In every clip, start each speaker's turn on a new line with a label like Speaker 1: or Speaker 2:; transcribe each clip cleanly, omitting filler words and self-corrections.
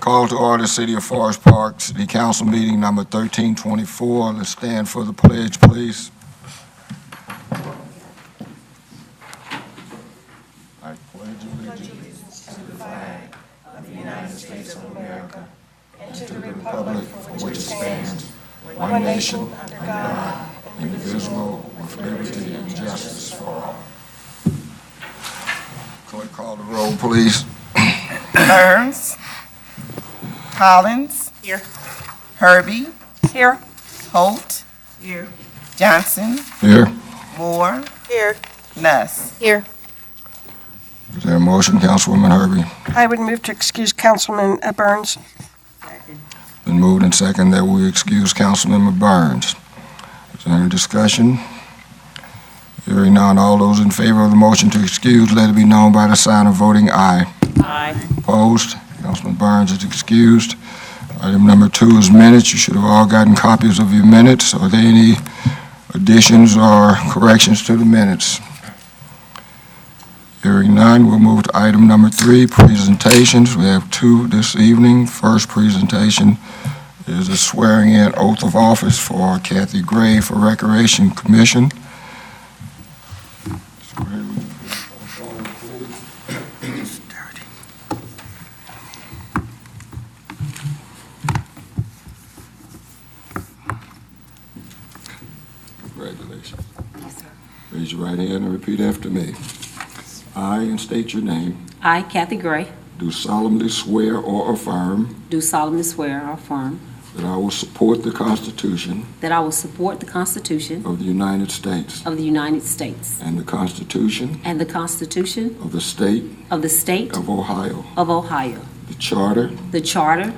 Speaker 1: Call to order City of Forest Park City Council meeting number 1324. Let's stand for the pledge, please. I pledge allegiance to the flag of the United States of America and to the republic for which it stands, one nation under God, indivisible, with liberty and justice for all. Clerk, call the roll, please.
Speaker 2: Burns. Collins.
Speaker 3: Here.
Speaker 2: Herbie.
Speaker 3: Here.
Speaker 2: Holt.
Speaker 3: Here.
Speaker 2: Johnson.
Speaker 1: Here.
Speaker 2: Moore.
Speaker 3: Here.
Speaker 2: Nuss.
Speaker 3: Here.
Speaker 1: Is there a motion, Councilwoman Herbie?
Speaker 3: I would move to excuse Councilman Burns.
Speaker 1: Been moved and second that we excuse Councilmember Burns. Is there any discussion? Hearing none, all those in favor of the motion to excuse, let it be known by the sign of voting aye.
Speaker 3: Aye.
Speaker 1: Opposed? Councilman Burns is excused. Item number 2 is minutes. You should have all gotten copies of your minutes. Are there any additions or corrections to the minutes? Hearing none, we'll move to item number 3, presentations. We have 2 this evening. First presentation is a swearing-in oath of office for Kathy Gray for Recreation Commission. Congratulations.
Speaker 4: Yes, sir.
Speaker 1: Raise your right hand and repeat after me. I, and state your name,
Speaker 4: I, Kathy Gray,
Speaker 1: do solemnly swear or affirm
Speaker 4: do solemnly swear or affirm
Speaker 1: that I will support the Constitution
Speaker 4: that I will support the Constitution
Speaker 1: of the United States
Speaker 4: of the United States
Speaker 1: and the Constitution
Speaker 4: and the Constitution
Speaker 1: of the State
Speaker 4: of the State
Speaker 1: of Ohio,
Speaker 4: of Ohio,
Speaker 1: the Charter
Speaker 4: the Charter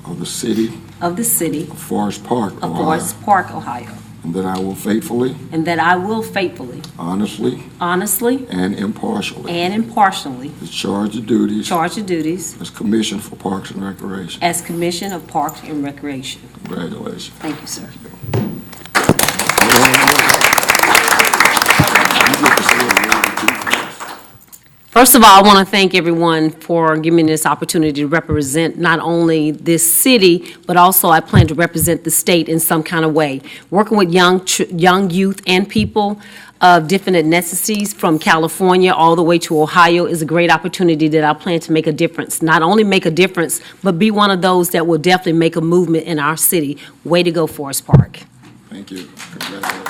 Speaker 1: of the City
Speaker 4: of the City
Speaker 1: of Forest Park,
Speaker 4: of
Speaker 1: Ohio,
Speaker 4: Forest Park, Ohio,
Speaker 1: and that I will faithfully,
Speaker 4: and that I will faithfully,
Speaker 1: honestly,
Speaker 4: honestly,
Speaker 1: and impartially
Speaker 4: and impartially
Speaker 1: discharge the duties
Speaker 4: charge the duties
Speaker 1: as Commissioner for Parks and Recreation.
Speaker 4: as Commission of Parks and Recreation.
Speaker 1: Congratulations.
Speaker 4: Thank you, sir. First of all, I want to thank everyone for giving me this opportunity to represent not only this city, but also I plan to represent the state in some kind of way. Working with young youth and people of different ethnicities from California all the way to Ohio is a great opportunity that I plan to make a difference. Not only make a difference, but be one of those that will definitely make a movement in our city. Way to go, Forest Park.
Speaker 1: Thank you. Congratulations.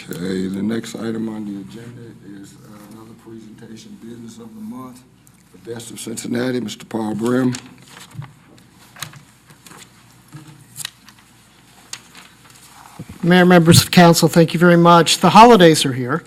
Speaker 1: Okay, the next item on the agenda is another presentation, Business of the Month, the Best of Cincinnati, Mr. Paul Brim.
Speaker 5: Mayor, members of council, thank you very much. The holidays are here,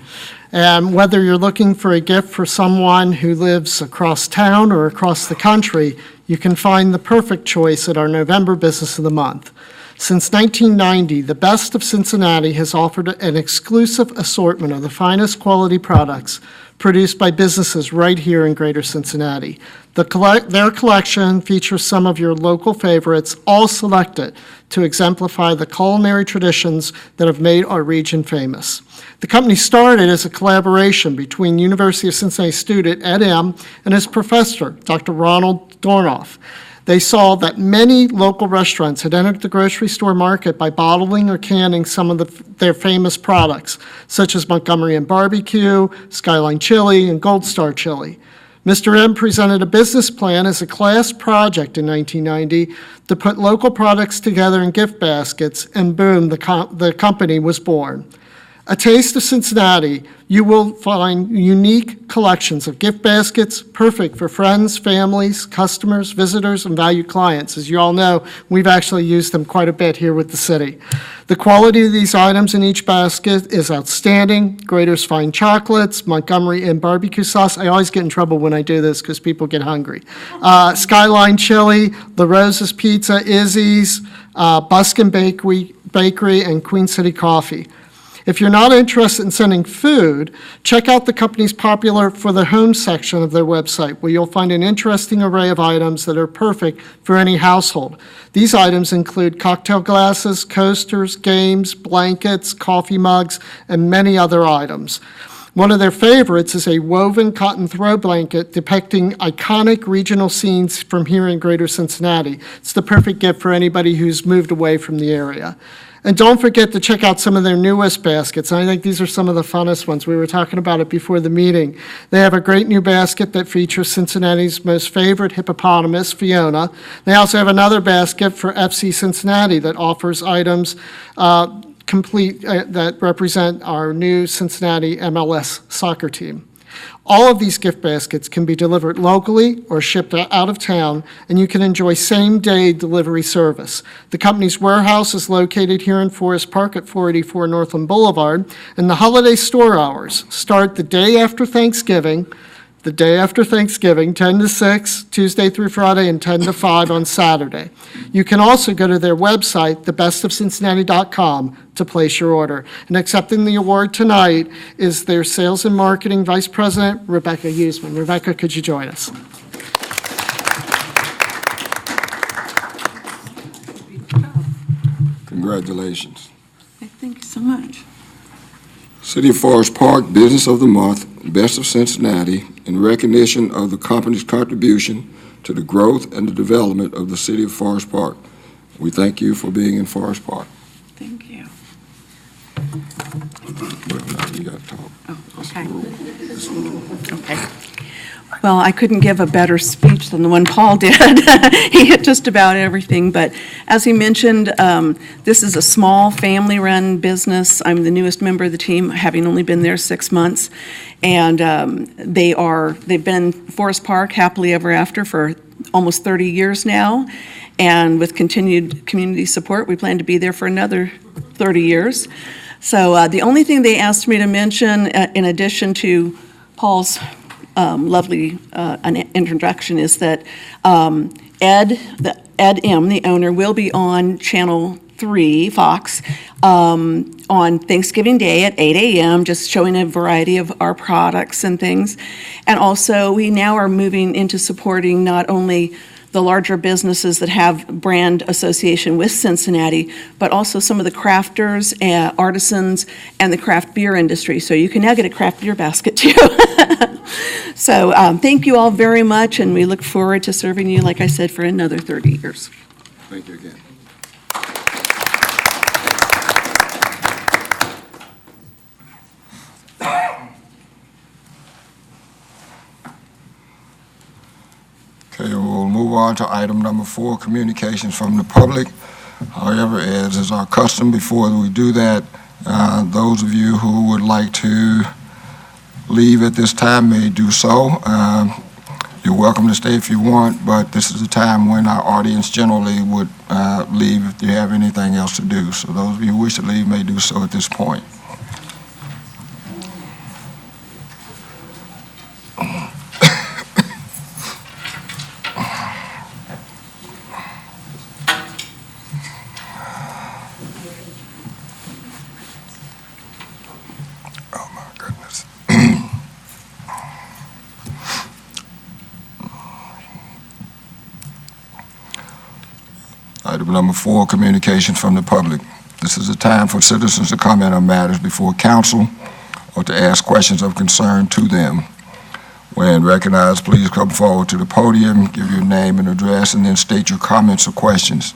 Speaker 5: and whether you're looking for a gift for someone who lives across town or across the country, you can find the perfect choice at our November Business of the Month. Since 1990, the Best of Cincinnati has offered an exclusive assortment of the finest quality products produced by businesses right here in Greater Cincinnati. Their collection features some of your local favorites, all selected to exemplify the culinary traditions that have made our region famous. The company started as a collaboration between University of Cincinnati student Ed M. and his professor, Dr. Ronald Dornoff. They saw that many local restaurants had entered the grocery store market by bottling or canning some of their famous products, such as Montgomery and Barbecue, Skyline Chili, and Gold Star Chili. Mr. M presented a business plan as a class project in 1990 to put local products together in gift baskets, and boom, the company was born. A Taste of Cincinnati, you will find unique collections of gift baskets, perfect for friends, families, customers, visitors, and valued clients. As you all know, we've actually used them quite a bit here with the city. The quality of these items in each basket is outstanding. Grater's Fine Chocolates, Montgomery and Barbecue Sauce. I always get in trouble when I do this because people get hungry. Skyline Chili, La Rosa's Pizza, Izzy's, Buskin Bakery, and Queen City Coffee. If you're not interested in sending food, check out the company's popular For the Home section of their website, where you'll find an interesting array of items that are perfect for any household. These items include cocktail glasses, coasters, games, blankets, coffee mugs, and many other items. One of their favorites is a woven cotton throw blanket depicting iconic regional scenes from here in Greater Cincinnati. It's the perfect gift for anybody who's moved away from the area. And don't forget to check out some of their newest baskets. I think these are some of the funnest ones. We were talking about it before the meeting. They have a great new basket that features Cincinnati's most favorite hippopotamus, Fiona. They also have another basket for FC Cincinnati that offers items that represent our new Cincinnati MLS soccer team. All of these gift baskets can be delivered locally or shipped out of town, and you can enjoy same-day delivery service. The company's warehouse is located here in Forest Park at 484 Northland Boulevard, and the holiday store hours start the day after Thanksgiving, 10 to 6, Tuesday through Friday, and 10 to 5 on Saturday. You can also go to their website, thebestofcincinnati.com, to place your order. And accepting the award tonight is their Sales and Marketing Vice President, Rebecca Huseman. Rebecca, could you join us?
Speaker 1: Congratulations.
Speaker 6: Thank you so much.
Speaker 1: City of Forest Park Business of the Month, Best of Cincinnati, in recognition of the company's contribution to the growth and the development of the City of Forest Park. We thank you for being in Forest Park.
Speaker 6: Thank you.
Speaker 1: Well, now you got to talk.
Speaker 6: Oh, okay. Okay. Well, I couldn't give a better speech than the one Paul did. He hit just about everything, but as he mentioned, this is a small family-run business. I'm the newest member of the team, having only been there 6 months, and they've been in Forest Park happily ever after for almost 30 years now, and with continued community support, we plan to be there for another 30 years. So the only thing they asked me to mention, in addition to Paul's lovely introduction, is that Ed M., the owner, will be on Channel 3, Fox, on Thanksgiving Day at 8 a.m., just showing a variety of our products and things. And also, we now are moving into supporting not only the larger businesses that have brand association with Cincinnati, but also some of the crafters, artisans, and the craft beer industry. So you can now get a craft beer basket too. So thank you all very much, and we look forward to serving you, like I said, for another 30 years.
Speaker 1: Thank you again. Okay, we'll move on to item number 4, communications from the public. However, as is our custom, before we do that, those of you who would like to leave at this time may do so. You're welcome to stay if you want, but this is a time when our audience generally would leave if you have anything else to do. So those of you who wish to leave may do so at this point. Item number 4, communications from the public. This is a time for citizens to comment on matters before council or to ask questions of concern to them. When recognized, please come forward to the podium, give your name and address, and then state your comments or questions.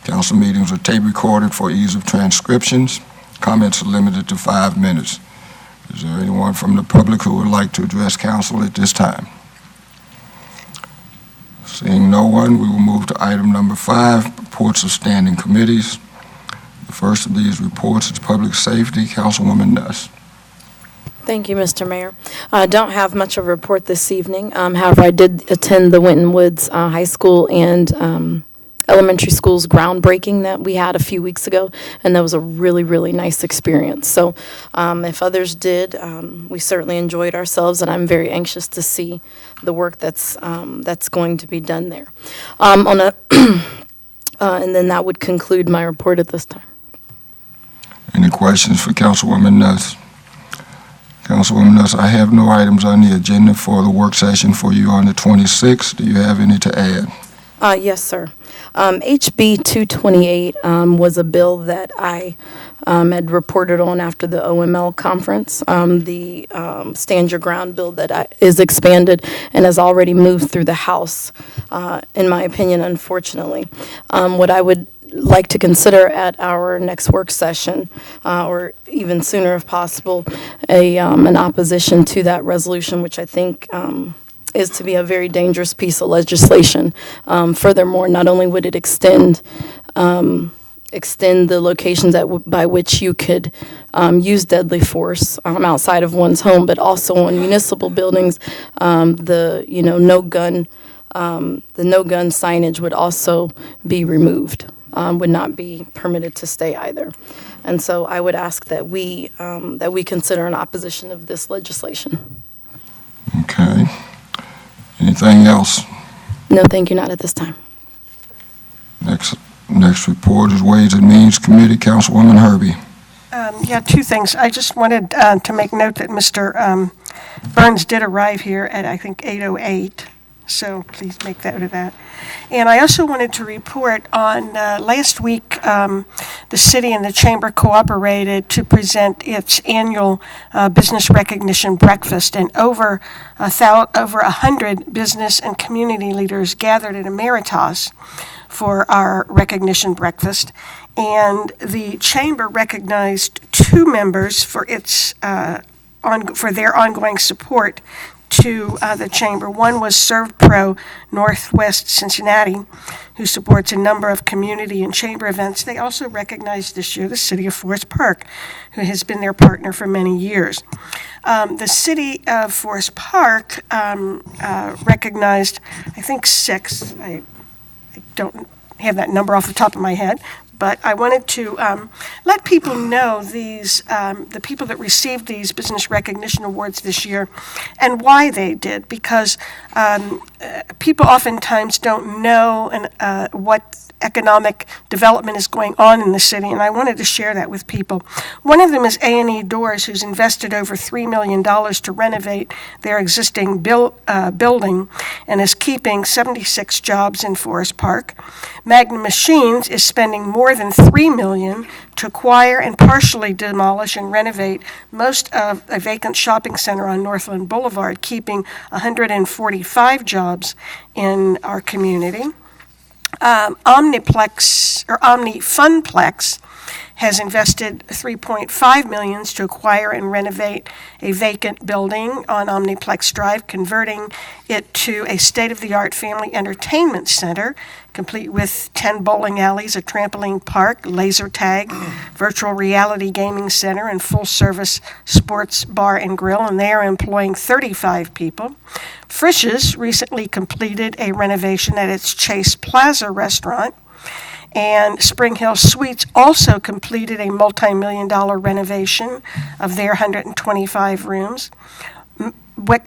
Speaker 1: Council meetings are tape recorded for ease of transcriptions. Comments are limited to 5 minutes. Is there anyone from the public who would like to address council at this time? Seeing no one, we will move to item number 5, reports of standing committees. The first of these reports is public safety. Councilwoman Nuss.
Speaker 7: Thank you, Mr. Mayor. I don't have much of a report this evening. However, I did attend the Winton Woods High School and elementary school's groundbreaking that we had a few weeks ago, and that was a really, really nice experience. So if others did, we certainly enjoyed ourselves, and I'm very anxious to see the work that's going to be done there. And then that would conclude my report at this time.
Speaker 1: Any questions for Councilwoman Nuss? Councilwoman Nuss, I have no items on the agenda for the work session for you on the 26th. Do you have any to add?
Speaker 7: Yes, sir. HB 228 was a bill that I had reported on after the OML conference. The Stand Your Ground bill that is expanded and has already moved through the House, in my opinion, unfortunately. What I would like to consider at our next work session, or even sooner if possible, an opposition to that resolution, which I think is to be a very dangerous piece of legislation. Furthermore, not only would it extend the locations by which you could use deadly force outside of one's home, but also on municipal buildings, the no gun signage would also be removed, would not be permitted to stay either. And so I would ask that we consider an opposition of this legislation.
Speaker 1: Okay. Anything else?
Speaker 7: No, thank you, not at this time.
Speaker 1: Next report is Ways and Means Committee, Councilwoman Herbie.
Speaker 3: Yeah, two things. I just wanted to make note that Mr. Burns did arrive here at, I think, 8:08, so please make note of that. And I also wanted to report on last week, the city and the chamber cooperated to present its annual business recognition breakfast, and over 100 business and community leaders gathered at Emeritus for our recognition breakfast. And the chamber recognized 2 members for its for their ongoing support to the chamber. One was ServPro Northwest Cincinnati, who supports a number of community and chamber events. They also recognized this year the city of Forest Park, who has been their partner for many years. The city of Forest Park recognized, I think, 6. I don't have that number off the top of my head, but I wanted to let people know the people that received these business recognition awards this year and why they did, because people oftentimes don't know what economic development is going on in the city, and I wanted to share that with people. One of them is A&E Doors, who's invested over $3 million to renovate their existing building and is keeping 76 jobs in Forest Park. Magnum Machines is spending more than $3 million to acquire and partially demolish and renovate most of a vacant shopping center on Northland Boulevard, keeping 145 jobs in our community. Funplex has invested $3.5 million to acquire and renovate a vacant building on Omniplex Drive, converting it to a state-of-the-art family entertainment center, complete with 10 bowling alleys, a trampoline park, laser tag, virtual reality gaming center, and full-service sports bar and grill, and they are employing 35 people. Frisch's recently completed a renovation at its Chase Plaza restaurant, and Spring Hill Suites also completed a multi-million-dollar renovation of their 125 rooms.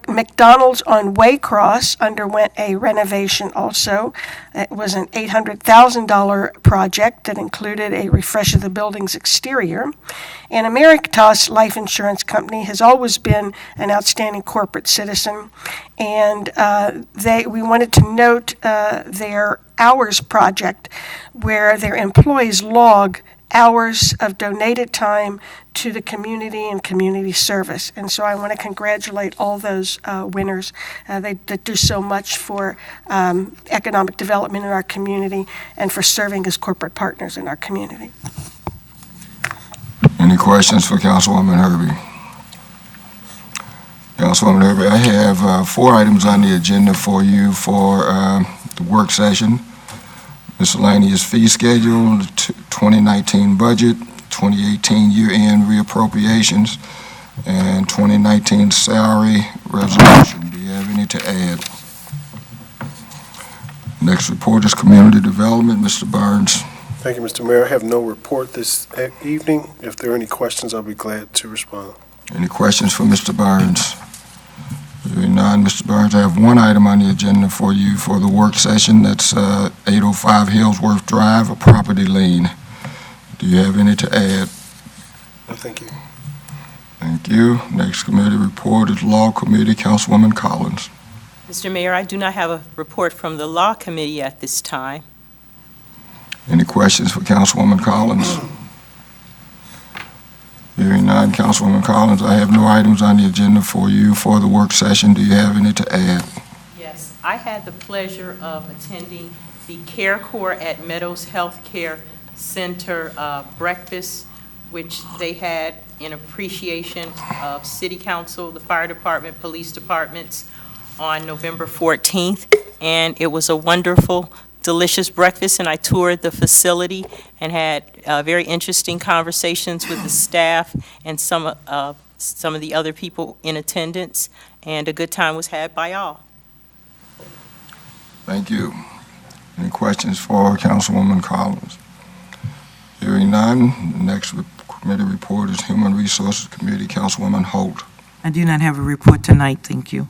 Speaker 3: McDonald's on Waycross underwent a renovation also. It was an $800,000 project that included a refresh of the building's exterior. And Emeritus Life Insurance Company has always been an outstanding corporate citizen, and we wanted to note their Hours project, where their employees log hours of donated time to the community and community service. And so I want to congratulate all those winners. They do so much for economic development in our community and for serving as corporate partners in our community.
Speaker 1: Any questions for Councilwoman Herbie? Councilwoman Herbie, I have 4 items on the agenda for you for the work session. Miscellaneous fee schedule, 2019 budget, 2018 year-end reappropriations, and 2019 salary resolution. Do you have any to add? Next report is community development. Mr. Burns.
Speaker 8: Thank you, Mr. Mayor. I have no report this evening. If there are any questions, I'll be glad to respond.
Speaker 1: Any questions for Mr. Burns? Hearing none, Mr. Burns, I have 1 item on the agenda for you for the work session. That's 805 Hillsworth Drive, a property lien. Do you have any to add?
Speaker 8: No, thank you.
Speaker 1: Thank you. Next committee report is Law Committee, Councilwoman Collins.
Speaker 9: Mr. Mayor, I do not have a report from the Law Committee at this time.
Speaker 1: Any questions for Councilwoman Collins? Hearing none, Councilwoman Collins, I have no items on the agenda for you for the work session. Do you have any to add?
Speaker 9: Yes, I had the pleasure of attending the Care Corps at Meadows Healthcare Center breakfast, which they had in appreciation of City Council, the Fire Department, Police Departments on November 14th. And it was a wonderful, delicious breakfast, and I toured the facility and had very interesting conversations with the staff and some of the other people in attendance, and a good time was had by all.
Speaker 1: Thank you. Any questions for Councilwoman Collins? Hearing none, the next committee report is Human Resources Committee, Councilwoman Holt.
Speaker 10: I do not have a report tonight, thank you.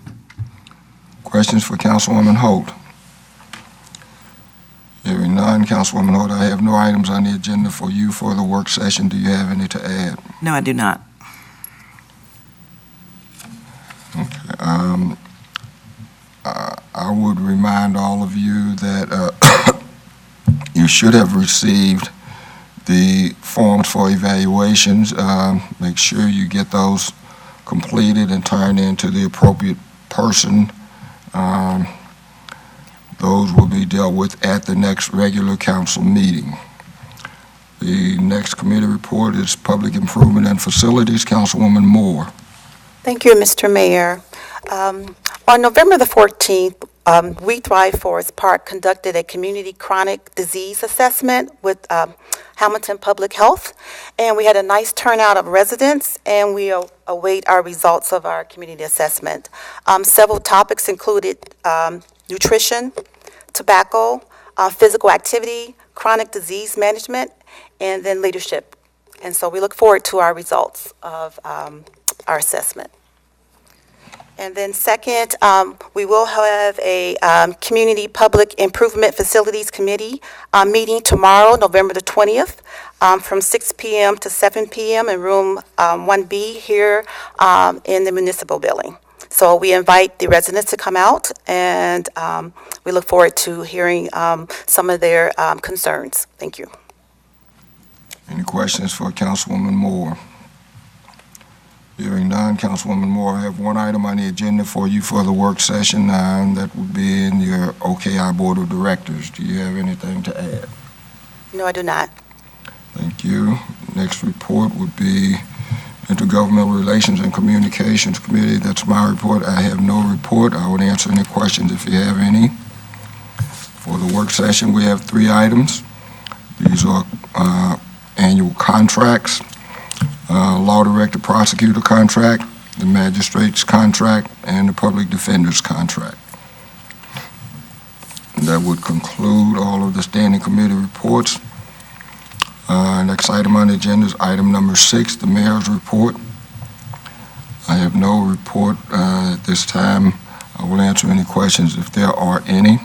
Speaker 1: Questions for Councilwoman Holt? Hearing none, Councilwoman Holt, I have no items on the agenda for you for the work session. Do you have any to add?
Speaker 10: No, I do not.
Speaker 1: Okay. I would remind all of you that you should have received the forms for evaluations. Make sure you get those completed and turned in to the appropriate person. Those will be dealt with at the next regular council meeting. The next committee report is Public Improvement and Facilities, Councilwoman Moore.
Speaker 11: Thank you, Mr. Mayor. On November the 14th, We Thrive Forest Park conducted a community chronic disease assessment with Hamilton Public Health, and we had a nice turnout of residents, and we await our results of our community assessment. Several topics included nutrition, tobacco, physical activity, chronic disease management, and then leadership. And so we look forward to our results of our assessment. And then second, we will have a Community Public Improvement Facilities Committee meeting tomorrow, November the 20th, from 6 p.m. to 7 p.m. in room 1B here in the municipal building. So we invite the residents to come out, and we look forward to hearing some of their concerns. Thank you.
Speaker 1: Any questions for Councilwoman Moore? Hearing none, Councilwoman Moore, I have one item on the agenda for you for the work session, that would be in your OKI Board of Directors. Do you have anything to add?
Speaker 11: No, I do not.
Speaker 1: Thank you. Next report would be Intergovernmental Relations and Communications Committee. That's my report. I have no report. I would answer any questions if you have any. For the work session, we have 3 items. These are annual contracts. Law Director Prosecutor contract, the Magistrate's contract, and the Public Defender's contract. And that would conclude all of the standing committee reports. Next item on the agenda is item number 6, the Mayor's report. I have no report at this time. I will answer any questions if there are any.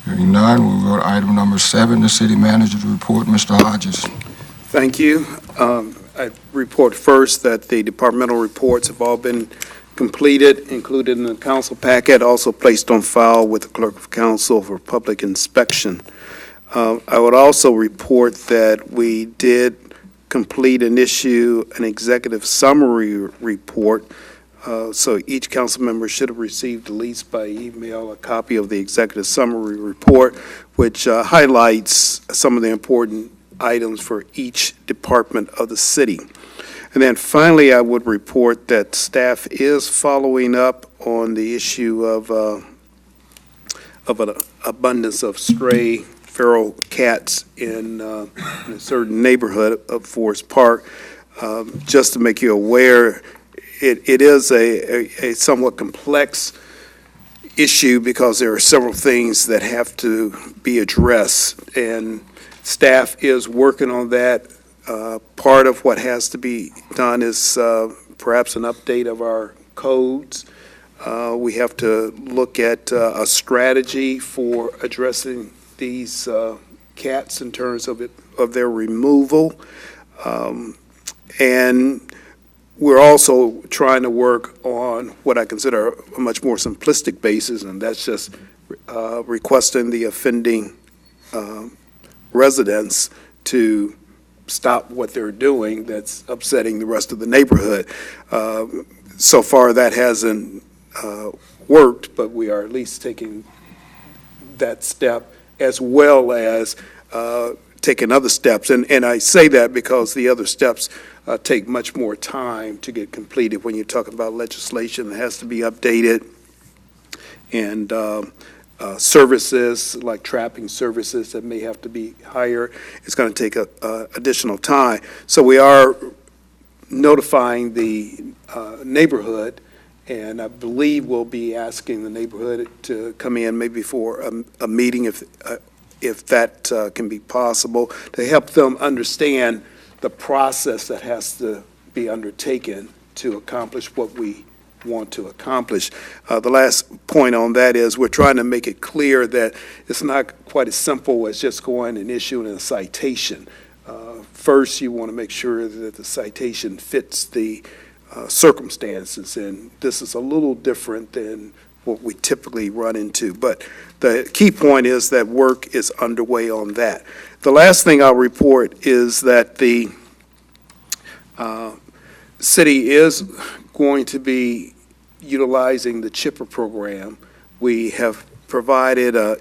Speaker 1: Hearing none, we'll go to item number 7, the City Manager's report. Mr. Hodges.
Speaker 12: Thank you. I report first that the departmental reports have all been completed, included in the council packet, also placed on file with the Clerk of Council for public inspection. I would also report that we did complete and issue an executive summary report. So each council member should have received, at least by email, a copy of the executive summary report, which highlights some of the important items for each department of the city. And then finally, I would report that staff is following up on the issue of an abundance of stray feral cats in a certain neighborhood of Forest Park. Just to make you aware, it is a somewhat complex issue because there are several things that have to be addressed, and staff is working on that. Part of what has to be done is perhaps an update of our codes. We have to look at a strategy for addressing these cats in terms of their removal. And We're also trying to work on what I consider a much more simplistic basis, and that's just requesting the offending residents to stop what they're doing that's upsetting the rest of the neighborhood. So far, that hasn't worked, but we are at least taking that step, as well as taking other steps. And I say that because the other steps take much more time to get completed when you're talking about legislation that has to be updated, and services like trapping services that may have to be higher. It's going to take additional time. So we are notifying the neighborhood, and I believe we'll be asking the neighborhood to come in maybe for a meeting if that can be possible, to help them understand the process that has to be undertaken to accomplish what we want to accomplish. The last point on that is we're trying to make it clear that it's not quite as simple as just going and issuing a citation. First, you want to make sure that the citation fits the circumstances, and this is a little different than what we typically run into. But the key point is that work is underway on that. The last thing I'll report is that the city is going to be utilizing the CHIPPR program. We have provided an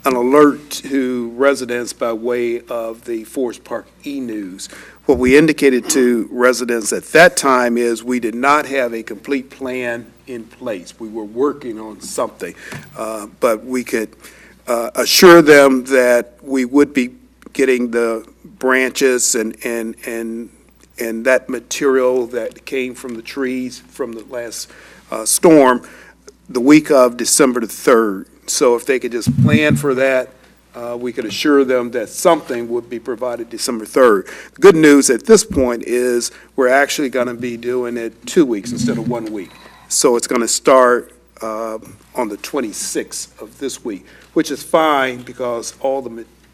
Speaker 12: alert to residents by way of the Forest Park e-News. What we indicated to residents at that time is we did not have a complete plan in place. We were working on something, but we could assure them that we would be getting the branches and that material that came from the trees from the last storm the week of December the 3rd. So if they could just plan for that, we could assure them that something would be provided December 3rd. The good news at this point is we're actually going to be doing it 2 weeks instead of 1 week. So it's going to start on the 26th of this week, which is fine because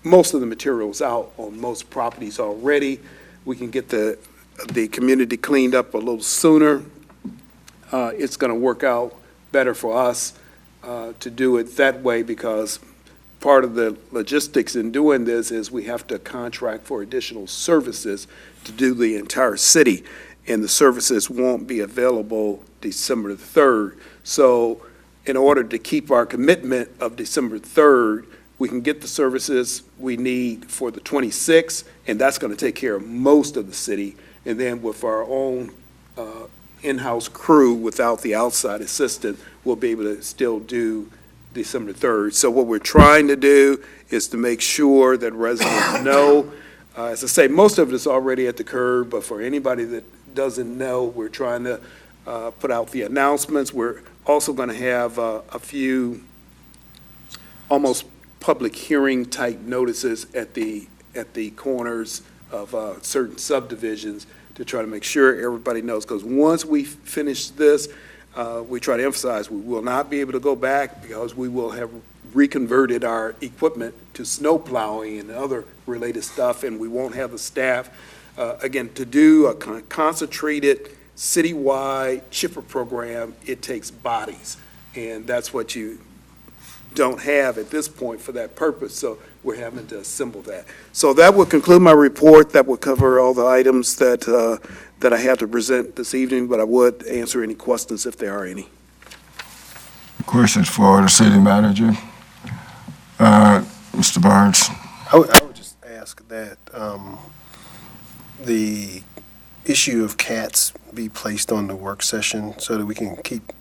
Speaker 12: most of the material's out on most properties already. We can get the community cleaned up a little sooner. It's going to work out better for us to do it that way, because part of the logistics in doing this is we have to contract for additional services to do the entire city, and the services won't be available December the 3rd. So in order to keep our commitment of December 3rd, we can get the services we need for the 26th, and that's going to take care of most of the city. And then with our own in-house crew, without the outside assistant, we'll be able to still do December 3rd. So what we're trying to do is to make sure that residents know. As I say, most of it is already at the curb, but for anybody that doesn't know, we're trying to put out the announcements. We're also going to have a few almost public hearing type notices at the corners of certain subdivisions to try to make sure everybody knows. Because once we finish this, we try to emphasize we will not be able to go back, because we will have reconverted our equipment to snow plowing and other related stuff, and we won't have the staff. Again, to do a concentrated citywide CHIPPR program, it takes bodies, and that's what you don't have at this point for that purpose, so we're having to assemble that. So that will conclude my report. That will cover all the items that I have to present this evening, but I would answer any questions if there are any.
Speaker 1: Questions for the city manager? Mr. Barnes?
Speaker 8: I would just ask that the issue of cats be placed on the work session so that we can keep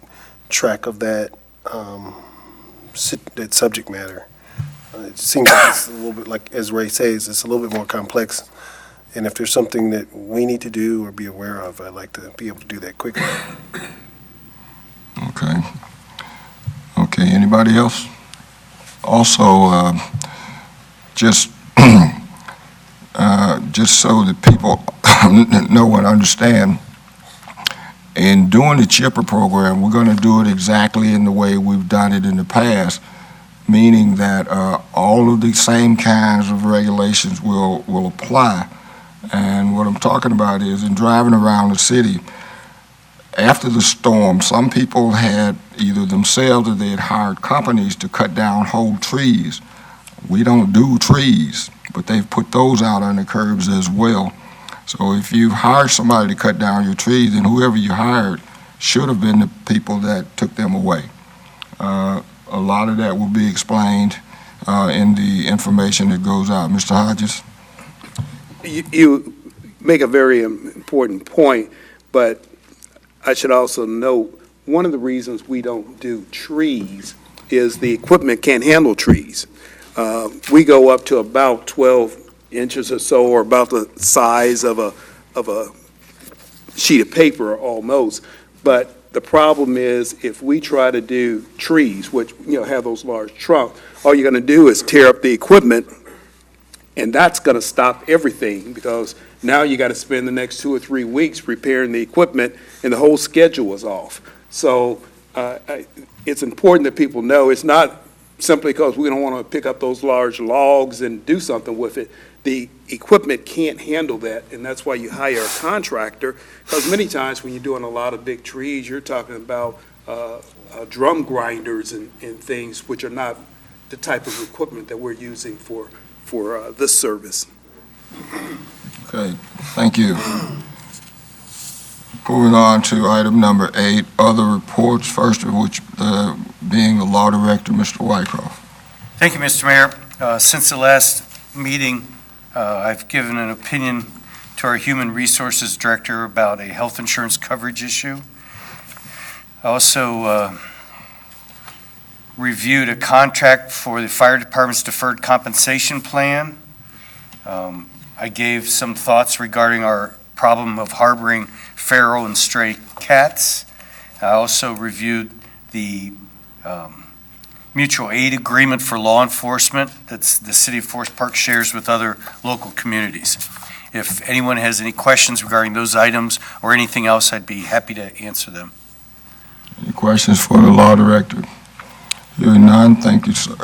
Speaker 8: track of that, that subject matter. It seems like it's a little bit, like as Ray says, it's a little bit more complex. And if there's something that we need to do or be aware of, I'd like to be able to do that quickly.
Speaker 1: Okay, anybody else? Also, just so that people know and understand, in doing the CHIPPR program, we're going to do it exactly in the way we've done it in the past, meaning that all of the same kinds of regulations will apply. And what I'm talking about is in driving around the city, after the storm, some people had either themselves or they had hired companies to cut down whole trees. We don't do trees, but they've put those out on the curbs as well. So if you hire somebody to cut down your trees, then whoever you hired should have been the people that took them away. A lot of that will be explained in the information that goes out. Mr. Hodges?
Speaker 12: You make a very important point, but I should also note, one of the reasons we don't do trees is the equipment can't handle trees. We go up to about 12 inches or so, or about the size of a sheet of paper almost. But the problem is, if we try to do trees, which, have those large trunks, all you're going to do is tear up the equipment, and that's going to stop everything, because now you got to spend the next 2 or 3 weeks repairing the equipment, and the whole schedule is off. So it's important that people know it's not simply because we don't want to pick up those large logs and do something with it. The equipment can't handle that, and that's why you hire a contractor, because many times when you're doing a lot of big trees, you're talking about drum grinders and things, which are not the type of equipment that we're using for this service.
Speaker 1: Okay, thank you. Moving on to item number 8, other reports, first of which being the Law Director, Mr. Wyckoff.
Speaker 13: Thank you, Mr. Mayor. Since the last meeting, I've given an opinion to our Human Resources Director about a health insurance coverage issue. I also reviewed a contract for the Fire Department's deferred compensation plan. I gave some thoughts regarding our problem of harboring feral and stray cats. I also reviewed the mutual aid agreement for law enforcement that the City of Forest Park shares with other local communities. If anyone has any questions regarding those items or anything else, I'd be happy to answer them.
Speaker 1: Any questions for the Law Director? Hearing none, thank you, sir.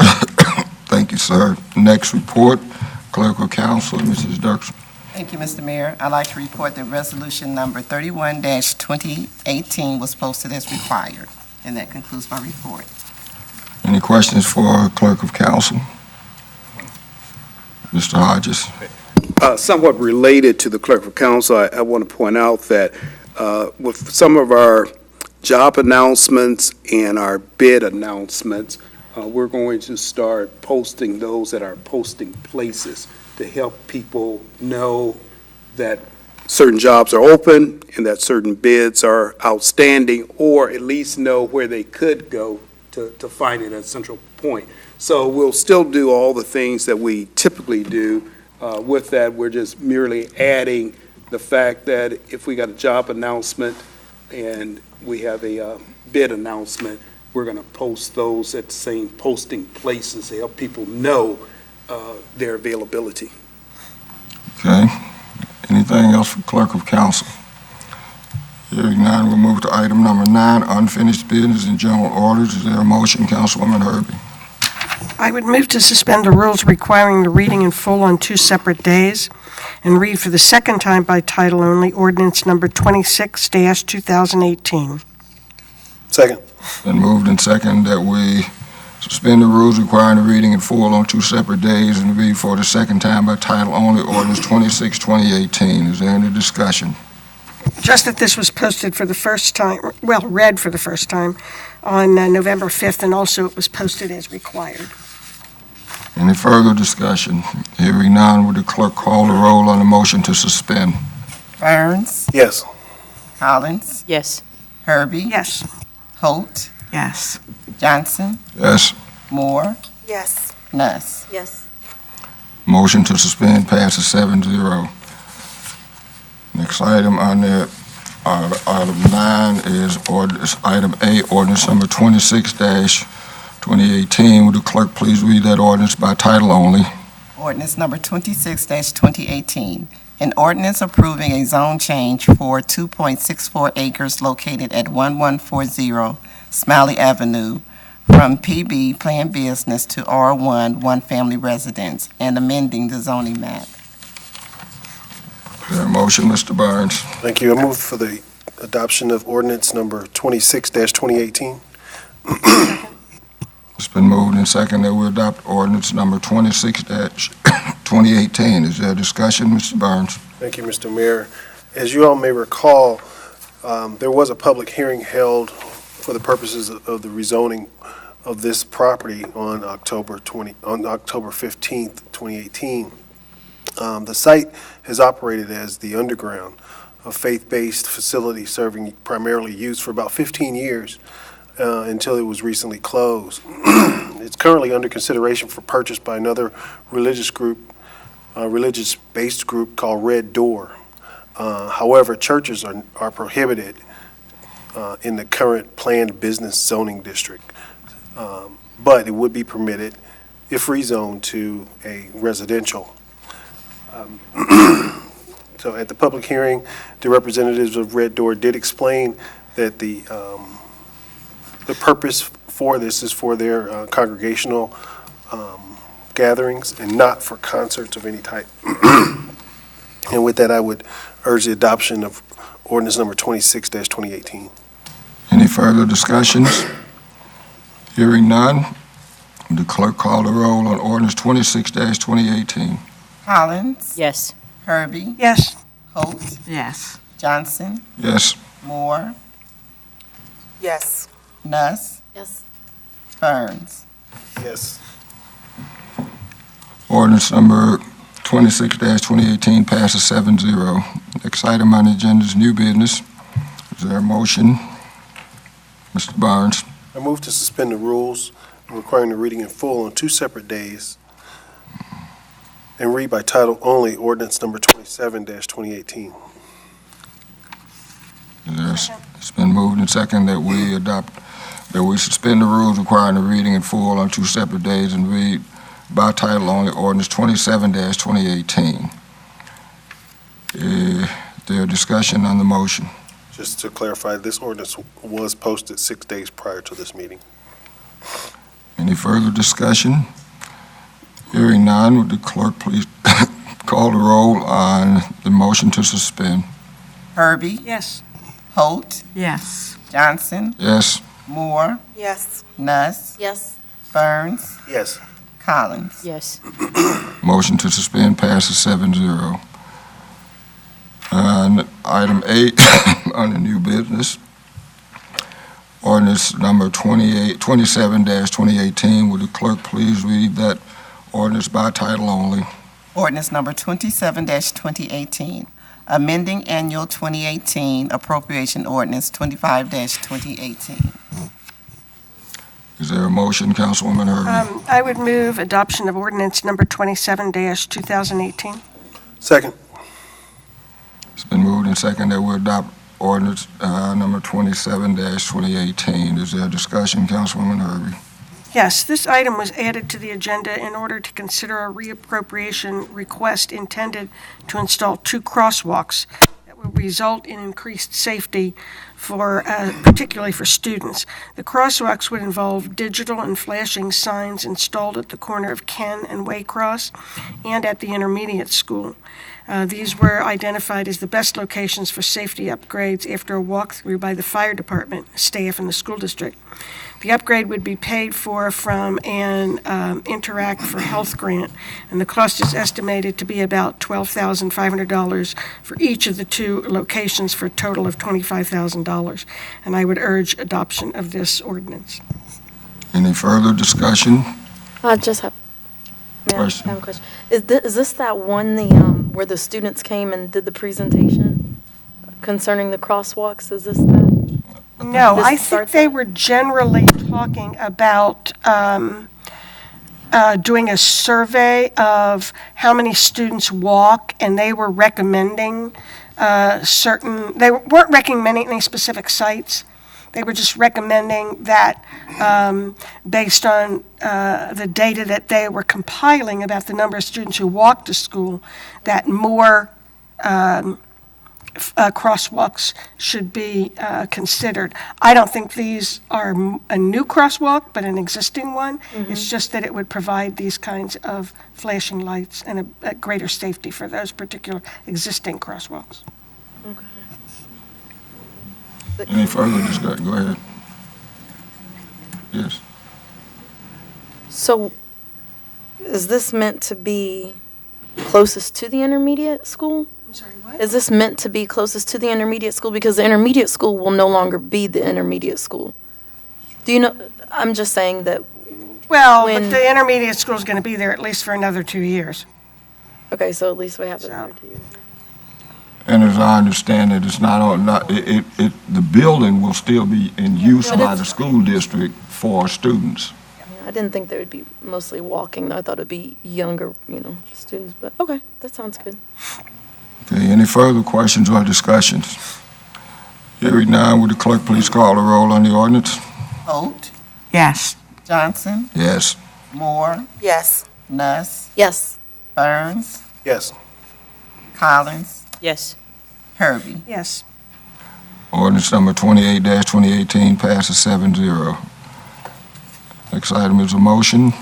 Speaker 1: Thank you, sir. Next report, Clerk of Council, Mrs. Dirksen.
Speaker 2: Thank you, Mr. Mayor. I'd like to report that resolution number 31-2018 was posted as required. And that concludes my report.
Speaker 1: Any questions for Clerk of Council? Mr. Hodges.
Speaker 12: Somewhat related to the Clerk of Council, I want to point out that with some of our job announcements and our bid announcements, we're going to start posting those at our posting places to help people know that certain jobs are open and that certain bids are outstanding, or at least know where they could go to find it at a central point. So we'll still do all the things that we typically do. With that, we're just merely adding the fact that if we got a job announcement and we have a bid announcement, we're going to post those at the same posting places to help people know their availability.
Speaker 1: Okay. Anything else for Clerk of Council? Hearing none, we'll move to item number 9, unfinished business and general orders. Is there a motion, Councilwoman Herbie?
Speaker 3: I would move to suspend the rules requiring the reading in full on 2 separate days and read for the second time by title only ordinance number 26-2018.
Speaker 8: Second.
Speaker 1: Been moved and second that we suspend the rules requiring the reading in full on 2 separate days and read for the second time by title only ordinance 26-2018. Is there any discussion?
Speaker 3: Just that this was posted for the first time, well, read for the first time on November 5th, and also it was posted as required.
Speaker 1: Any further discussion? Hearing none, would the clerk call the roll on the motion to suspend?
Speaker 2: Burns,
Speaker 8: Yes.
Speaker 2: Collins,
Speaker 9: Yes.
Speaker 2: Herbie,
Speaker 3: Yes.
Speaker 2: Holt,
Speaker 10: Yes.
Speaker 2: Johnson,
Speaker 1: Yes.
Speaker 2: Moore,
Speaker 11: Yes.
Speaker 2: Nuss.
Speaker 11: Yes.
Speaker 1: Motion to suspend passes 7-0. Next item on there, item 9 is item A, ordinance number 26-2018. Would the clerk please read that ordinance by title only?
Speaker 2: Ordinance number 26-2018. An ordinance approving a zone change for 2.64 acres located at 1140 Smiley Avenue from PB Planned Business to R1 One Family Residence and amending the zoning map.
Speaker 1: Is there a motion, Mr. Burns?
Speaker 8: Thank you. I move for the adoption of ordinance number 26-2018.
Speaker 1: It's been moved and seconded that we adopt ordinance number 26-2018. Is there discussion, Mr. Burns?
Speaker 8: Thank you, Mr. Mayor. As you all may recall, there was a public hearing held for the purposes of the rezoning of this property on October 15th, 2018. The site has operated as the underground, a faith-based facility serving primarily youth for about 15 years until it was recently closed. It's currently under consideration for purchase by another religious-based group called Red Door. However, churches are prohibited in the current planned business zoning district, but it would be permitted if rezoned to a residential. So at the public hearing, the representatives of Red Door did explain that the purpose for this is for their congregational gatherings and not for concerts of any type. And with that, I would urge the adoption of ordinance number 26-2018.
Speaker 1: Any further discussions? Hearing none, will the clerk call the roll on ordinance 26-2018?
Speaker 2: Collins?
Speaker 4: Yes.
Speaker 2: Herbie?
Speaker 3: Yes.
Speaker 2: Holt?
Speaker 10: Yes.
Speaker 2: Johnson?
Speaker 1: Yes.
Speaker 2: Moore?
Speaker 11: Yes.
Speaker 2: Nuss?
Speaker 7: Yes.
Speaker 2: Burns?
Speaker 8: Yes.
Speaker 1: Ordinance number 26-2018 passes 7-0. Next item on the agenda is new business. Is there a motion? Mr. Barnes.
Speaker 8: I move to suspend the rules requiring the reading in full on 2 separate days and read by title only ordinance number 27-2018.
Speaker 1: It's been moved and seconded that we suspend the rules requiring the reading in full on 2 separate days and read by title only ordinance 27-2018. Is there discussion on the motion?
Speaker 8: Just to clarify, this ordinance was posted 6 days prior to this meeting.
Speaker 1: Any further discussion? Hearing none, would the clerk please call the roll on the motion to suspend?
Speaker 2: Herbie?
Speaker 3: Yes.
Speaker 2: Holt?
Speaker 10: Yes.
Speaker 2: Johnson?
Speaker 1: Yes.
Speaker 2: Moore?
Speaker 11: Yes.
Speaker 2: Nuss?
Speaker 7: Yes.
Speaker 2: Burns?
Speaker 8: Yes.
Speaker 2: Collins?
Speaker 4: Yes.
Speaker 1: Motion to suspend passes 7-0. Item 8 on the new business, ordinance number 27-2018. Would the clerk please read that ordinance by title only?
Speaker 2: Ordinance number 27-2018, amending annual 2018 appropriation ordinance 25-2018.
Speaker 1: Is there a motion, Councilwoman Herbie?
Speaker 3: I would move adoption of ordinance number 27-2018.
Speaker 8: Second.
Speaker 1: It's been moved and seconded that we adopt ordinance number 27-2018. Is there a discussion, Councilwoman Herbie?
Speaker 3: Yes, this item was added to the agenda in order to consider a reappropriation request intended to install 2 crosswalks that will result in increased safety for, particularly for students. The crosswalks would involve digital and flashing signs installed at the corner of Ken and Waycross and at the intermediate school. These were identified as the best locations for safety upgrades after a walkthrough by the fire department staff in the school district. The upgrade would be paid for from an Interact for Health grant, and the cost is estimated to be about $12,500 for each of the 2 locations for a total of $25,000. And I would urge adoption of this ordinance.
Speaker 1: Any further discussion?
Speaker 7: I just have, may I
Speaker 1: Question.
Speaker 7: have a question? Is this that one, where the students came and did the presentation concerning the crosswalks? Is this that?
Speaker 3: No,
Speaker 7: This
Speaker 3: I think
Speaker 7: starts
Speaker 3: they
Speaker 7: out-
Speaker 3: were generally talking about doing a survey of how many students walk, and they were recommending they weren't recommending any specific sites. They were just recommending that, based on the data that they were compiling about the number of students who walk to school, that more crosswalks should be considered. I don't think these are a new crosswalk, but an existing one. It's just that it would provide these kinds of flashing lights and a greater safety for those particular existing crosswalks.
Speaker 1: Any further discussion? Go ahead. Yes.
Speaker 7: So, is this meant to be closest to the intermediate school?
Speaker 3: I'm sorry, what?
Speaker 7: Is this meant to be closest to the intermediate school? Because the intermediate school will no longer be the intermediate school. Do you know, I'm just saying that,
Speaker 3: Well,
Speaker 7: When-
Speaker 3: but the intermediate school is going to be there at least for another 2 years.
Speaker 7: okay, so at least we have it
Speaker 3: So-
Speaker 7: for 2 years.
Speaker 1: And as I understand it, it's the building will still be in use
Speaker 7: but
Speaker 1: by
Speaker 7: it's-
Speaker 1: the school district for students.
Speaker 7: I didn't think they would be mostly walking, though. I thought it'd be younger, students, but okay, that sounds good.
Speaker 1: Okay, any further questions or discussions? Hearing none, would the clerk please call the roll on the ordinance?
Speaker 2: Holt,
Speaker 10: Yes.
Speaker 2: Johnson,
Speaker 1: Yes.
Speaker 2: Moore,
Speaker 11: Yes.
Speaker 2: Nuss,
Speaker 7: Yes.
Speaker 2: Burns,
Speaker 8: Yes.
Speaker 2: Collins,
Speaker 9: Yes.
Speaker 2: Herbie.
Speaker 3: Yes.
Speaker 1: Ordinance number 28-2018 passes 7-0. Next item is a motion.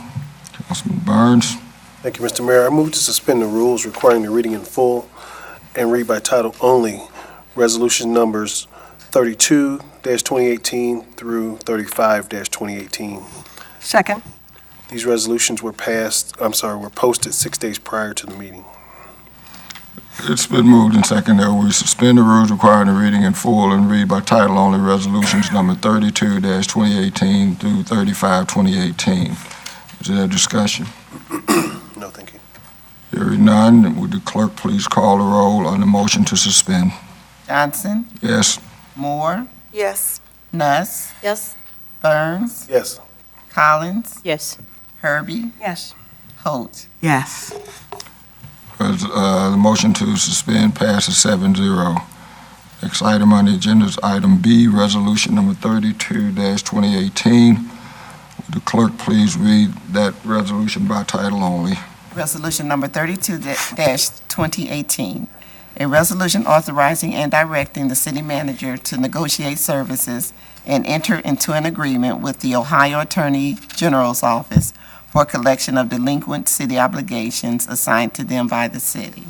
Speaker 1: Councilman Burns.
Speaker 8: Thank you, Mr. Mayor. I move to suspend the rules requiring the reading in full and read by title only resolution numbers 32-2018 through 35-2018.
Speaker 3: Second.
Speaker 8: These resolutions were posted 6 days prior to the meeting.
Speaker 1: It's been moved and seconded that we suspend the rules requiring the reading in full and read by title only resolutions number 32-2018 through 35-2018. Is there a discussion?
Speaker 8: No, thank you.
Speaker 1: Hearing none, would the clerk please call the roll on the motion to suspend?
Speaker 2: Johnson,
Speaker 1: Yes.
Speaker 2: Moore,
Speaker 11: Yes.
Speaker 2: Nuss,
Speaker 7: Yes.
Speaker 2: Burns,
Speaker 8: Yes.
Speaker 2: Collins,
Speaker 9: Yes.
Speaker 2: Herbie,
Speaker 3: Yes.
Speaker 2: Holt.
Speaker 10: Yes.
Speaker 1: The motion to suspend passes 7-0. Next item on the agenda is item B, resolution number 32-2018. Would the clerk please read that resolution by title only?
Speaker 2: Resolution number 32-2018. A resolution authorizing and directing the city manager to negotiate services and enter into an agreement with the Ohio Attorney General's Office for collection of delinquent city obligations assigned to them by the city.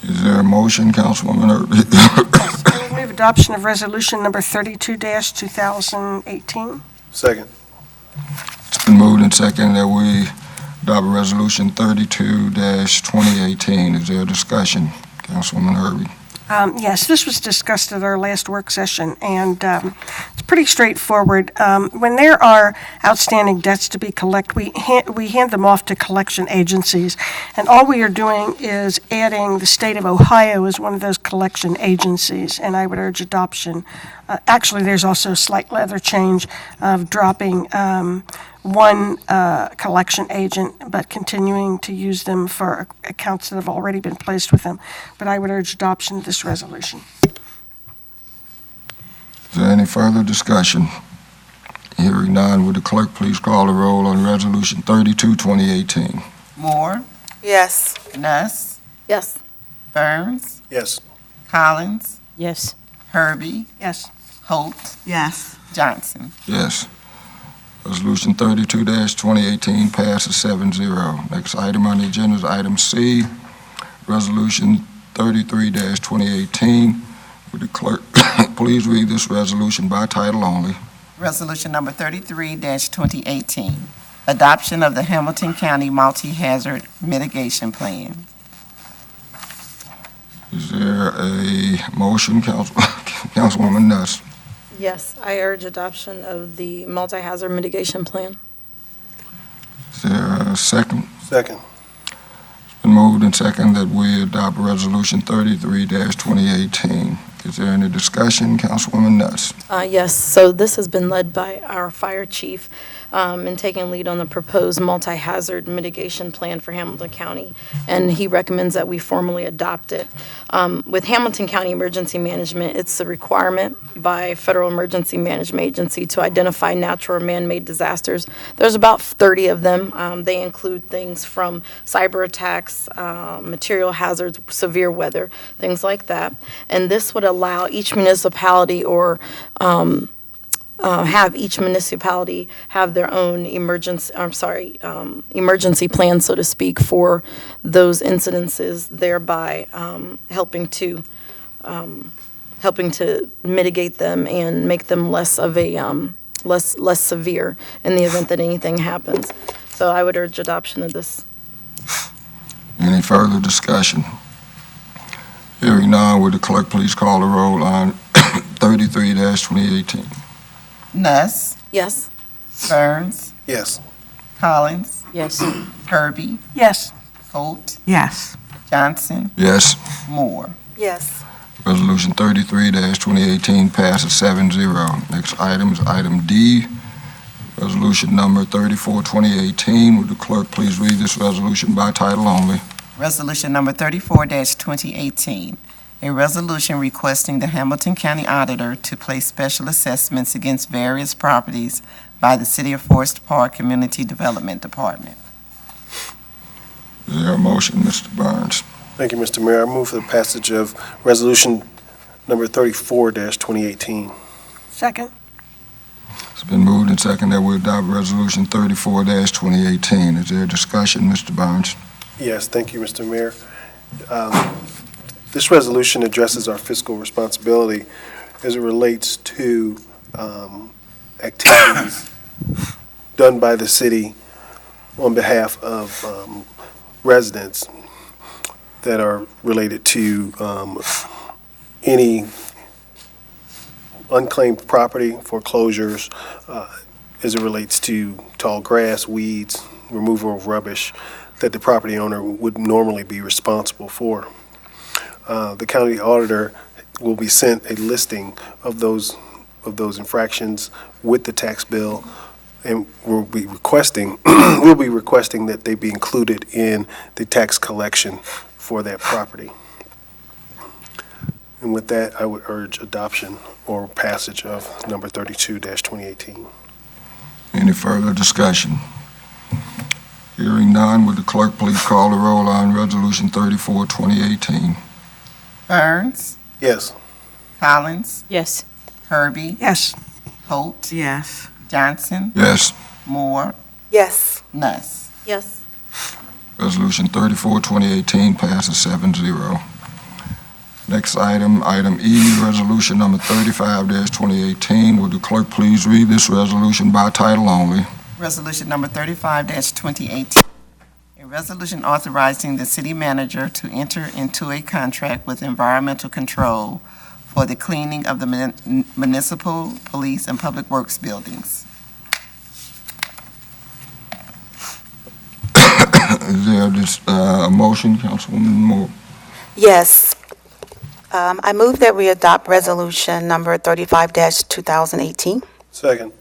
Speaker 1: Is there a motion, Councilwoman Irby?
Speaker 3: Yes. I would move adoption of resolution number 32-2018.
Speaker 8: Second.
Speaker 1: It's been moved and seconded that we adopt resolution 32-2018. Is there a discussion? Councilwoman Irby.
Speaker 3: Yes, this was discussed at our last work session, and it's pretty straightforward. When there are outstanding debts to be collected, we hand them off to collection agencies, and all we are doing is adding the state of Ohio as one of those collection agencies, and I would urge adoption. Actually, there's also a slight other change of dropping one collection agent, but continuing to use them for accounts that have already been placed with them. But I would urge adoption of this resolution.
Speaker 1: Is there any further discussion? Hearing none, would the clerk please call the roll on resolution 32-2018?
Speaker 2: Moore,
Speaker 11: Yes.
Speaker 2: Nuss,
Speaker 7: Yes.
Speaker 2: Burns,
Speaker 8: Yes.
Speaker 2: Collins,
Speaker 9: Yes.
Speaker 2: Herbie,
Speaker 3: Yes.
Speaker 2: Holt,
Speaker 10: Yes.
Speaker 2: Johnson.
Speaker 1: Yes. Resolution 32-2018 passes 7-0. Next item on the agenda is item C, resolution 33-2018. Would the clerk please read this resolution by title only?
Speaker 2: Resolution number 33-2018. Adoption of the Hamilton County Multi-Hazard Mitigation Plan.
Speaker 1: Is there a motion, Councilwoman Nuss?
Speaker 7: Yes, I urge adoption of the multi-hazard mitigation plan.
Speaker 1: Is there a second?
Speaker 8: Second.
Speaker 1: It's been moved and seconded that we adopt resolution 33-2018. Is there any discussion, Councilwoman Nuss?
Speaker 7: Yes, so this has been led by our fire chief. and taking lead on the proposed multi-hazard mitigation plan for Hamilton County, and he recommends that we formally adopt it. With Hamilton County Emergency Management, it's a requirement by Federal Emergency Management Agency to identify natural or man-made disasters. There's about 30 of them. They include things from cyber attacks, material hazards, severe weather, things like that. And this would allow each municipality or have each municipality have their own emergency plan, so to speak, for those incidences, thereby helping to mitigate them and make them less of a less severe in the event that anything happens. So I would urge adoption of this.
Speaker 1: Any further discussion? Hearing none, would the clerk please call the roll on 33-2018?
Speaker 2: Nuss,
Speaker 7: Yes.
Speaker 2: Burns,
Speaker 8: Yes.
Speaker 2: Collins,
Speaker 9: Yes.
Speaker 2: Herbie,
Speaker 3: Yes.
Speaker 2: Holt,
Speaker 10: Yes.
Speaker 2: Johnson,
Speaker 1: Yes.
Speaker 2: Moore.
Speaker 11: Yes.
Speaker 1: Resolution 33-2018 passes 7-0. Next item is item D, resolution number 34-2018. Would the clerk please read this resolution by title only?
Speaker 2: Resolution number 34-2018, a resolution requesting the Hamilton County Auditor to place special assessments against various properties by the City of Forest Park Community Development Department.
Speaker 1: Is there a motion, Mr. Burns?
Speaker 8: Thank you, Mr. Mayor. I move for the passage of resolution number 34-2018.
Speaker 3: Second.
Speaker 1: It's been moved and seconded that we adopt resolution 34-2018. Is there a discussion, Mr. Burns?
Speaker 8: Yes, thank you, Mr. Mayor. This resolution addresses our fiscal responsibility as it relates to activities done by the city on behalf of residents that are related to any unclaimed property, foreclosures, as it relates to tall grass, weeds, removal of rubbish that the property owner would normally be responsible for. The county auditor will be sent a listing of those infractions with the tax bill, and we'll be requesting that they be included in the tax collection for that property. And with that, I would urge adoption or passage of number 32-2018.
Speaker 1: Any further discussion? Hearing none, would the clerk please call the roll on resolution 34-2018?
Speaker 2: Burns,
Speaker 8: Yes.
Speaker 2: Collins,
Speaker 9: Yes.
Speaker 2: Herbie,
Speaker 3: Yes.
Speaker 2: Holt,
Speaker 10: Yes.
Speaker 2: Johnson,
Speaker 1: Yes.
Speaker 2: Moore,
Speaker 11: Yes.
Speaker 2: Nuss.
Speaker 7: Yes.
Speaker 1: Resolution 34-2018 passes 7-0. Next item, item E, resolution number 35-2018. Would the clerk please read this resolution by title only?
Speaker 2: Resolution number 35-2018, a resolution authorizing the city manager to enter into a contract with Environmental Control for the cleaning of the municipal, police, and public works buildings.
Speaker 1: Is there a motion, Councilwoman Moore?
Speaker 11: Yes. I move that we adopt resolution number 35-2018.
Speaker 8: Second.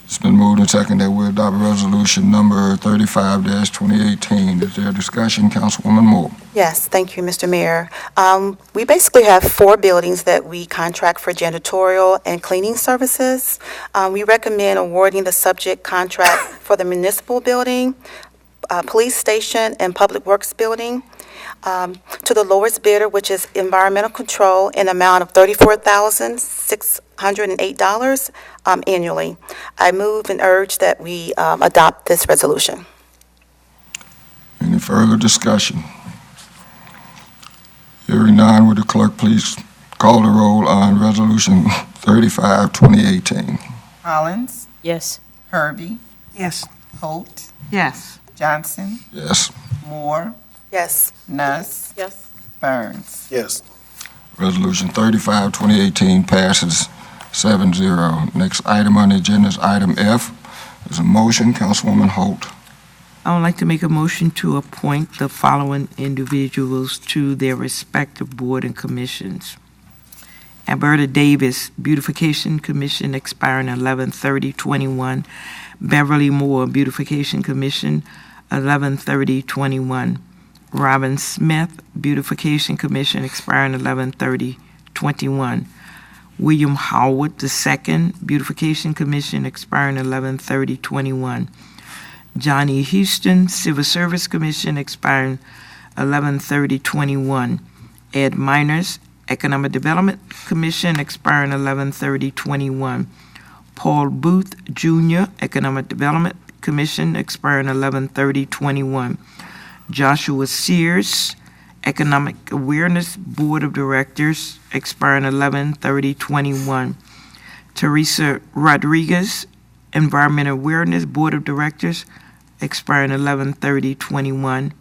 Speaker 1: It's been moved and seconded that we adopt resolution number 35-2018. Is there a discussion, Councilwoman Moore?
Speaker 11: Yes, thank you, Mr. Mayor. We basically have 4 buildings that we contract for janitorial and cleaning services. We recommend awarding the subject contract for the municipal building, police station, and public works building to the lowest bidder, which is Environmental Control, in amount of $34,608 annually. I move and urge that we adopt this resolution.
Speaker 1: Any further discussion? Hearing none, would the clerk please call the roll on resolution 35-2018?
Speaker 2: Collins,
Speaker 9: Yes.
Speaker 2: Herbie,
Speaker 3: Yes.
Speaker 2: Holt,
Speaker 10: Yes.
Speaker 2: Johnson,
Speaker 1: Yes.
Speaker 2: Moore,
Speaker 11: Yes.
Speaker 2: Nuss,
Speaker 7: Yes.
Speaker 2: Burns.
Speaker 8: Yes.
Speaker 1: Resolution 35-2018 passes 7-0. Next item on the agenda is item F. There's a motion, Councilwoman Holt.
Speaker 10: I would like to make a motion to appoint the following individuals to their respective board and commissions. Alberta Davis Beautification Commission expiring 11/30/21. Beverly Moore Beautification Commission 11/30/21. Robin Smith Beautification Commission expiring 11/30/21. William Howard II Beautification Commission expiring 11/30/21. Johnny Houston Civil Service Commission expiring 11/30/21. Ed Miners Economic Development Commission expiring 11/30/21. Paul Booth Jr. Economic Development Commission expiring 11/30/21. Joshua Sears Economic Awareness Board of Directors expiring 11/30/21. Teresa Rodriguez Environmental Awareness Board of Directors expiring 11/30/21.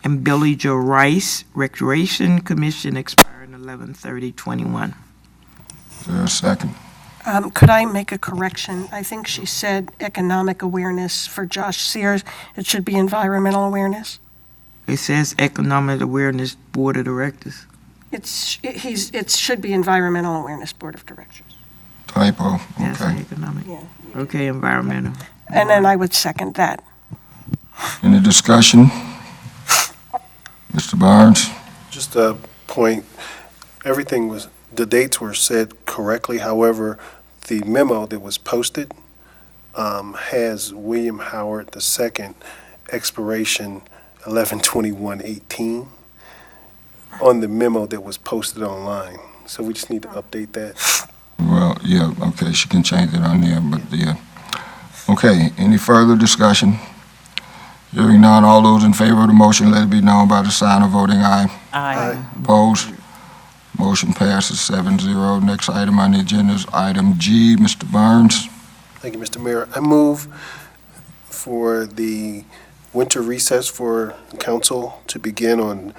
Speaker 10: And Billy Joe Rice Recreation Commission expiring 11/30/21.
Speaker 1: Is there a second?
Speaker 3: Could I make a correction? I think she said economic awareness for Josh Sears. It should be environmental awareness.
Speaker 10: It says Economic Awareness Board of Directors.
Speaker 3: It should be environmental awareness board of directors.
Speaker 1: Typo,
Speaker 10: That's
Speaker 1: okay.
Speaker 10: economic.
Speaker 3: Yeah.
Speaker 10: Okay, environmental.
Speaker 3: And then I would second that.
Speaker 1: Any discussion? Mr. Barnes?
Speaker 8: Just a point, the dates were said correctly, however, the memo that was posted has William Howard II expiration 11/21/18 on the memo that was posted online. So we just need to update that.
Speaker 1: Well, yeah, okay, she can change it on there, but yeah. Okay, any further discussion? Hearing none, all those in favor of the motion, let it be known by the sign of voting aye.
Speaker 9: Aye.
Speaker 1: Opposed? Motion passes 7-0. Next item on the agenda is item G. Mr. Burns?
Speaker 8: Thank you, Mr. Mayor. I move for the winter recess for council to begin on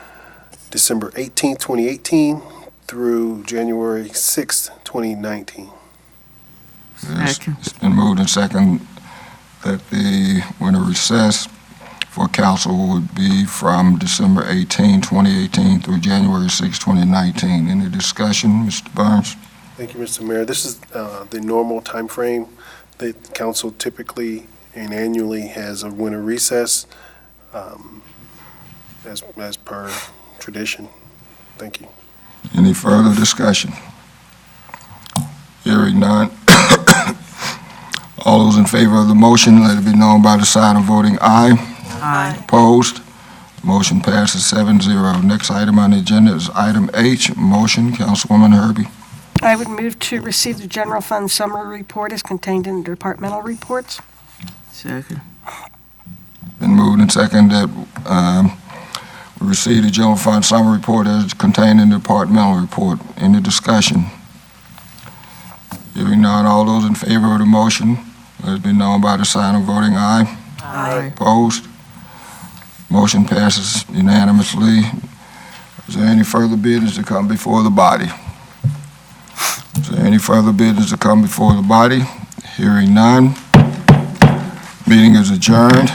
Speaker 8: December 18th, 2018 through January 6th, 2019.
Speaker 10: Second.
Speaker 1: It's been moved and second that the winter recess for council would be from December 18, 2018 through January 6, 2019. Any discussion, Mr. Burns?
Speaker 8: Thank you, Mr. Mayor. This is the normal timeframe that council typically and annually has a winter recess as per tradition. Thank you.
Speaker 1: Any further discussion? Hearing none. All those in favor of the motion, let it be known by the sign of voting aye.
Speaker 10: Aye.
Speaker 1: Opposed? Motion passes 7-0. Next item on the agenda is item H, motion, Councilwoman Herbie.
Speaker 3: I would move to receive the general fund summary report as contained in the departmental reports.
Speaker 10: Second.
Speaker 1: Been moved and second that we receive the general fund summary report as contained in the departmental report. Any discussion? Hearing none, all those in favor of the motion, let it be known by the sign of voting aye.
Speaker 10: Aye.
Speaker 1: Opposed? Motion passes unanimously. Is there any further business to come before the body? Is there any further business to come before the body? Hearing none. Meeting is adjourned.